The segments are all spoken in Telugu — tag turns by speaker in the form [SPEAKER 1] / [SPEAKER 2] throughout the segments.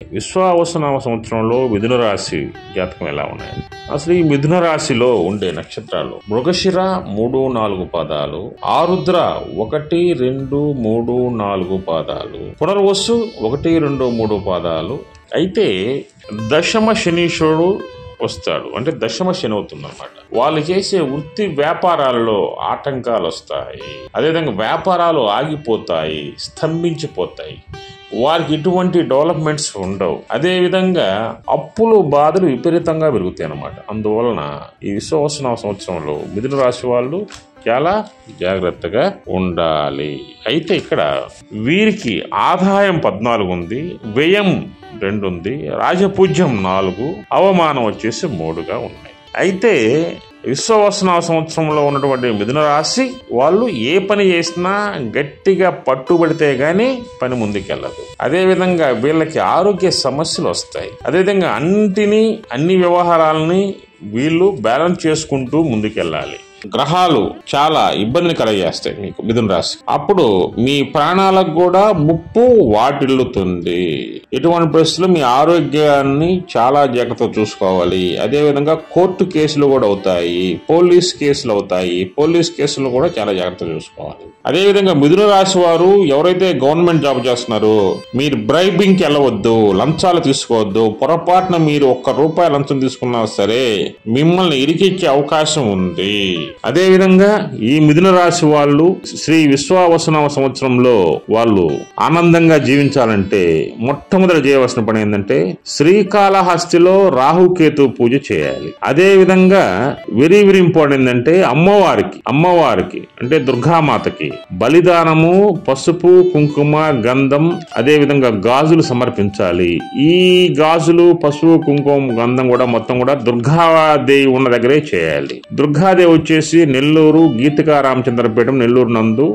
[SPEAKER 1] విశ్వావసునామ సంవత్సరంలో మిథున రాశి జాతకం ఎలా ఉన్నాయి? అసలు ఈ మిథున రాశిలో ఉండే నక్షత్రాలు మృగశిర 3-4 పాదాలు, ఆరుద్ర 1, 2, 3, 4 పాదాలు, పునర్వసు 1, 2, 3 పాదాలు. అయితే దశమ శనీశ్వరుడు వస్తాడు, అంటే దశమ శని అవుతుందన్నమాట. వాళ్ళు చేసే వృత్తి వ్యాపారాలలో ఆటంకాలు వస్తాయి. అదేవిధంగా వ్యాపారాలు ఆగిపోతాయి, స్తంభించిపోతాయి. వారికి ఎటువంటి డెవలప్మెంట్స్ ఉండవు. అదేవిధంగా అప్పులు బాధలు విపరీతంగా పెరుగుతాయి అన్నమాట. అందువలన ఈ విశ్వావసునామ సంవత్సరంలో మిథున రాశి వాళ్ళు చాలా జాగ్రత్తగా ఉండాలి. అయితే ఇక్కడ వీరికి ఆదాయం 14 ఉంది, వ్యయం 2 ఉంది, రాజపూజ్యం 4, అవమానం వచ్చేసి 3గా ఉన్నాయి. అయితే విశ్వావసునామ సంవత్సరంలో ఉన్నటువంటి మిథున రాశి వాళ్ళు ఏ పని చేసినా గట్టిగా పట్టుబడితే గానీ పని ముందుకెళ్ళదు. అదేవిధంగా వీళ్ళకి ఆరోగ్య సమస్యలు వస్తాయి. అదేవిధంగా అన్ని వ్యవహారాలని వీళ్ళు బ్యాలెన్స్ చేసుకుంటూ ముందుకెళ్ళాలి. గ్రహాలు చాలా ఇబ్బందిని కలగజేస్తాయి మీకు మిథున రాశి. అప్పుడు మీ ప్రాణాలకు కూడా ముప్పు వాటిల్లుతుంది. ఇటువంటి పరిస్థితుల్లో మీ ఆరోగ్యాన్ని చాలా జాగ్రత్తగా చూసుకోవాలి. అదేవిధంగా కోర్టు కేసులు కూడా అవుతాయి, పోలీస్ కేసులు అవుతాయి. పోలీస్ కేసులు కూడా చాలా జాగ్రత్తగా చూసుకోవాలి. అదేవిధంగా మిథున రాశి వారు ఎవరైతే గవర్నమెంట్ జాబ్ చేస్తున్నారో మీరు బ్రైబింగ్కి వెళ్ళవద్దు, లంచాలు తీసుకోవద్దు. పొరపాటున మీరు ₹1 లంచం తీసుకున్నా సరే మిమ్మల్ని ఇరికిచ్చే అవకాశం ఉంది. అదేవిధంగా ఈ మిథున రాశి వాళ్ళు శ్రీ విశ్వావసునామ సంవత్సరంలో వాళ్ళు ఆనందంగా జీవించాలంటే మొట్టమొదటి చేయవలసిన పని ఏంటంటే శ్రీకాళహస్తిలో రాహుకేతు పూజ చేయాలి. అదే విధంగా వెరీ వెరీ ఇంపార్టెంట్ ఏంటంటే అమ్మవారికి అంటే దుర్గామాతకి బలిదానము, పసుపు, కుంకుమ, గంధం, అదే విధంగా గాజులు సమర్పించాలి. ఈ గాజులు, పసుపు, కుంకుమ, గంధం కూడా మొత్తం కూడా దుర్గాదేవి ఉన్న దగ్గరే చేయాలి. దుర్గాదేవి వచ్చేసి నెల్లూరు గీతికా రామచంద్రపేటం నెల్లూరు నందు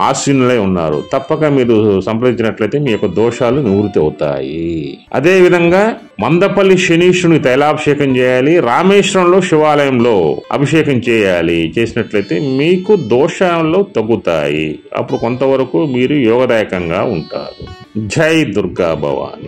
[SPEAKER 1] ఆశీనులై ఉన్నారు. తప్పక మీరు సంప్రదించినట్లయితే మీ యొక్క దోషాలు నివృత్తి అవుతాయి. అదే విధంగా మందపల్లి శనీశ్వరుని తైలాభిషేకం చేయాలి. రామేశ్వరంలో శివాలయంలో అభిషేకం చేయాలి. చేసినట్లయితే మీకు దోషాలు తగ్గుతాయి. అప్పుడు కొంతవరకు మీరు యోగదాయకంగా ఉంటారు. జై దుర్గా భవాని.